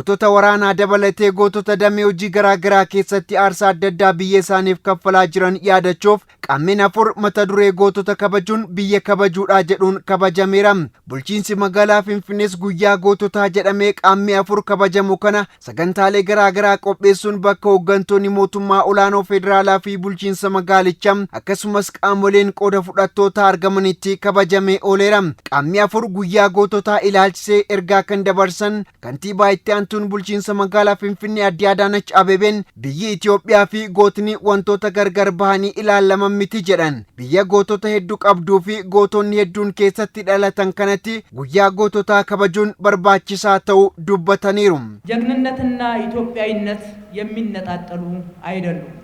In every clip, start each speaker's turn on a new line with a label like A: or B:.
A: gootota waraanaa dabalatee gootota damee hojii garaagaraa keessatti aarsaa adda addaa biyya isaaniif kaffalaa jiran yaadachuuf qaamni afur mata duree gootota kabajuun biyya kabajuudha jedhuun kabajameera. Bulchiinsi magaalaa Finfinnees guyyaa goototaa jedhamee qaamni afur kabajamu kana sagantaalee garaagaraa qopheessuun bakka hooggantoonni mootummaa olaanoo federaalaa fi bulchiinsa magaalichaa akkasumas qaamoleen qooda fudhattoota argamanitti kabajamee ooleera. Qaamni afur guyyaa goototaa ilaalchisee ergaa kan dabarsan kantiibaa itti aantuun bulchiinsa magaalaa Finfinnee Aadde Adaanach Abeebeen biyyi Itoophiyaa fi gootni wantoota gargar bahanii ilaalaman miti jedhan. Biyya gootota hedduu qabduu fi gootonni hedduun keessatti dhalatan kanatti guyyaa goototaa kabajuun barbaachisaa ta'uu dubbataniiru.
B: ጀግንነትና ኢትዮጵያዊነት የሚነጣጠሉ አይደሉም።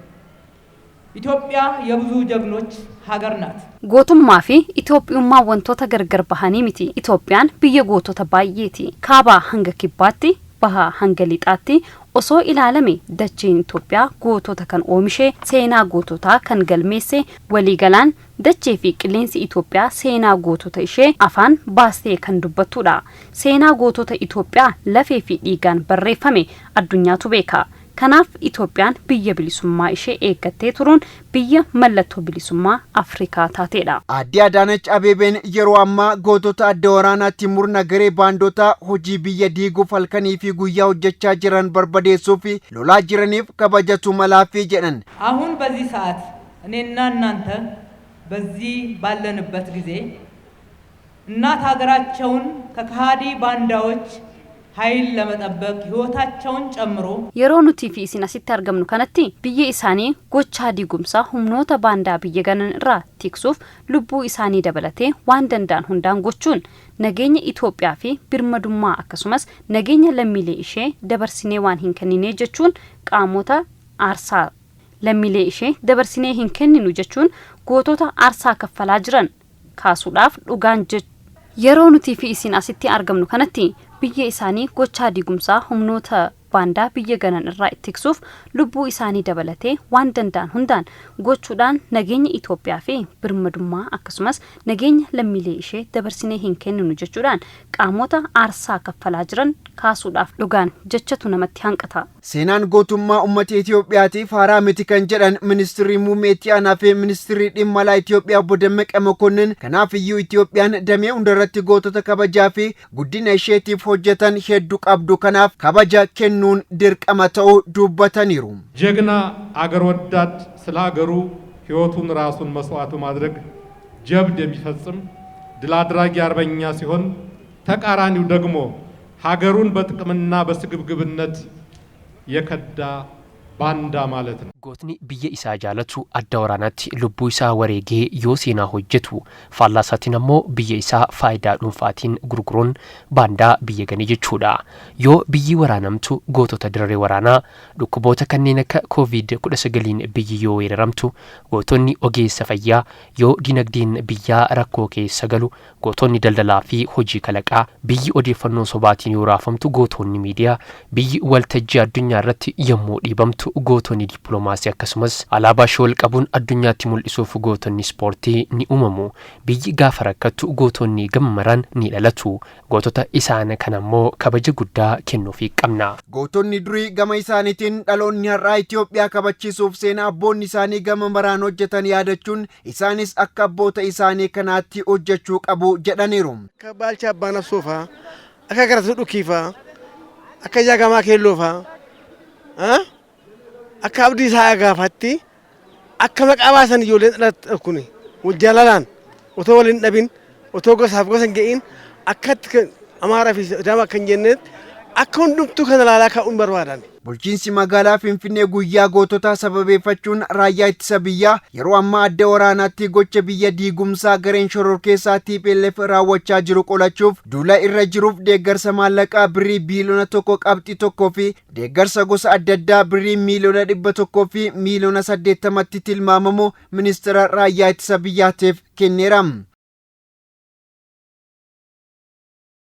B: ኢትዮጵያ የብዙ ጀግኖች ሀገር ናት።
C: gootummaa fi Itoophiyummaa wantoota gargar bahanii miti. Itoophiyaan biyya gootota baay'eeti. Kaabaa hanga kibbaatti, bahaa hanga lixaatti osoo ilaalame dacheen Itoophiyaa gootota kan oomishee, seenaa goototaa kan galmeesse, waliigalaan dachee fi qilleensi Itoophiyaa seenaa gootota ishee afaan baastee kan dubbattudha. Seenaa gootota Itoophiyaa lafee fi dhiigaan barreeffame addunyaatu beeka. Kanaaf Itoophiyaan biyya bilisummaa ishee eeggattee turuun biyya mallattoo bilisummaa Afrikaa taateedha.
A: Aadde Adaanach Abeebeen yeroo ammaa gootota adda waraanaatti murna garee baandotaa hojii biyya diiguuf halkanii fi guyyaa hojjechaa jiran barbadeessuu fi lolaa jiraniif kabajatu malaafi jedhan.
B: አሁን በዚህ ሰዓት እኔና እናንተ በዚህ ባለንበት ጊዜ እናት ሀገራቸውን ከካሃዲ ባንዳዎች ኃይል ለመጠበቅ ህይወታቸውን ጨምሮ
C: yeroo nuti fi isin asitti argamnu kanatti biyya isaanii gochaa diigumsaa humnoota baandaa biyya ganan irraa tiksuuf lubbuu isaanii dabalatee waan danda'an hundaan gochuun nageenya Itoophiyaa fi birmadummaa akkasumas nageenya lammiilee ishee dabarsinee waan hin kennine jechuun qaamota aarsaa lammiilee ishee dabarsinee hin kenninu jechuun gootota aarsaa kaffalaa jiran kaasuudhaaf dhugaan yeroo nuti fi isin asitti argamnu kanatti biyya isaanii gochaa diigumsaa humnoota baandaa biyya ganan irraa tiksuuf lubbuu isaanii dabalatee waan danda'an hundaan gochuudhaan nageenya Itoophiyaa fi birmadummaa akkasumas nageenya lammiilee ishee dabarsinee hin kenninu jechuudhaan qaamota aarsaa kaffalaa jiran kaasuudhaaf dhugaan jechatu namatti hanqata.
A: Seenaan gootummaa uummata Itoophiyaatiif haaraa miti kan jedhan ministeerri muummee itti aanaa fi ministeerri dhimma alaa Itoophiyaa Obbo Dammaqa Mokonnin kanaaf iyyuu Itoophiyaan damee hundarratti gootota kabajaa fi guddina isheetiif hojjetan hedduu qabdu kanaaf kabaja kennuun dirqama ta'uu dubbataniiru.
D: ጀግና አገር ወዳድ ስለ ሀገሩ ህይወቱን ራሱን መስዋዕት ማድረግ ጀብድ የሚፈጽም ድል አድራጊ አርበኛ ሲሆን ተቃራኒው ደግሞ ሀገሩን በጥቅምና በስግብግብነት የከዳ ባንዳ ማለት ነው።
E: gootni biyya isaa jaalatu adda waraanaatti lubbuu isaa wareegee yoo seenaa hojjetu faallaasatiin ammoo biyya isaa faayidaa dhuunfaatiin gurguruun baandaa biyya ganii jechuudha. Yoo biyyi waraanamtu gootota dirree waraanaa dhukkuboota kanneen akka COVID-19 biyyi yoo weeraramtu gootonni ogeessa fayyaa yoo dinagdeen biyyaa rakkoo keessa galu gootonni daldalaa fi hojii kalaqaa biyyi odeeffannoo sobaatiin yoo raafamtu gootonni miidiyaa biyyi waltajjii addunyaa irratti yommuu dhiibamtu gootonni dippiloomaasii akkasumas alaabaa shool qabuun addunyaatti mul'isuuf gootonni ispoortii ni uumamu. Biyyi gaafa rakkattu gootonni gammaran ni dhalatu. Gootota isaan kan ammoo kabaja guddaa kennuufii qabna.
A: Gootonni durii gama isaaniitiin dhaloonni har'aa Itoophiyaa kabachiisuuf seenaa abboonni isaanii gama maraan hojjetan yaadachuun isaanis akka abboota isaanii kanaatti hojjechuu qabu jedhaniiru.
F: Akka Baalchaa Abbaa Nafsoofaa, akka Garatuu Dhukiifaa, akka Jaagamaa Keelloofaa, akka Abdii Isaa gaafatti akka maqaa baasan ijoolleen dhalatan kun wal jaalalaan otoo waliin dhabin otoo gosaaf gosa hin ga'iin akkatti Amaaraa fi Sidaamaa kan jennetti akka hundumtuu kana ilaalaa ka'uun barbaadan.
A: Bulchiinsi magaalaa Finfinnee guyyaa goototaa sababeeffachuun raayyaa ittisa biyyaa yeroo ammaa adda waraanaatti gocha biyya diigumsaa gareen shororkeessaa TPLF raawwachaa jiru qolachuuf duula irra jiruuf deeggarsa maallaqaa birrii biiliyoona 1.1 fi deeggarsa gosa adda addaa birrii miiliyoona 100 fi miiliyoona 80tti tilmaamamu ministeera raayyaa ittisa biyyaatiif kenneera.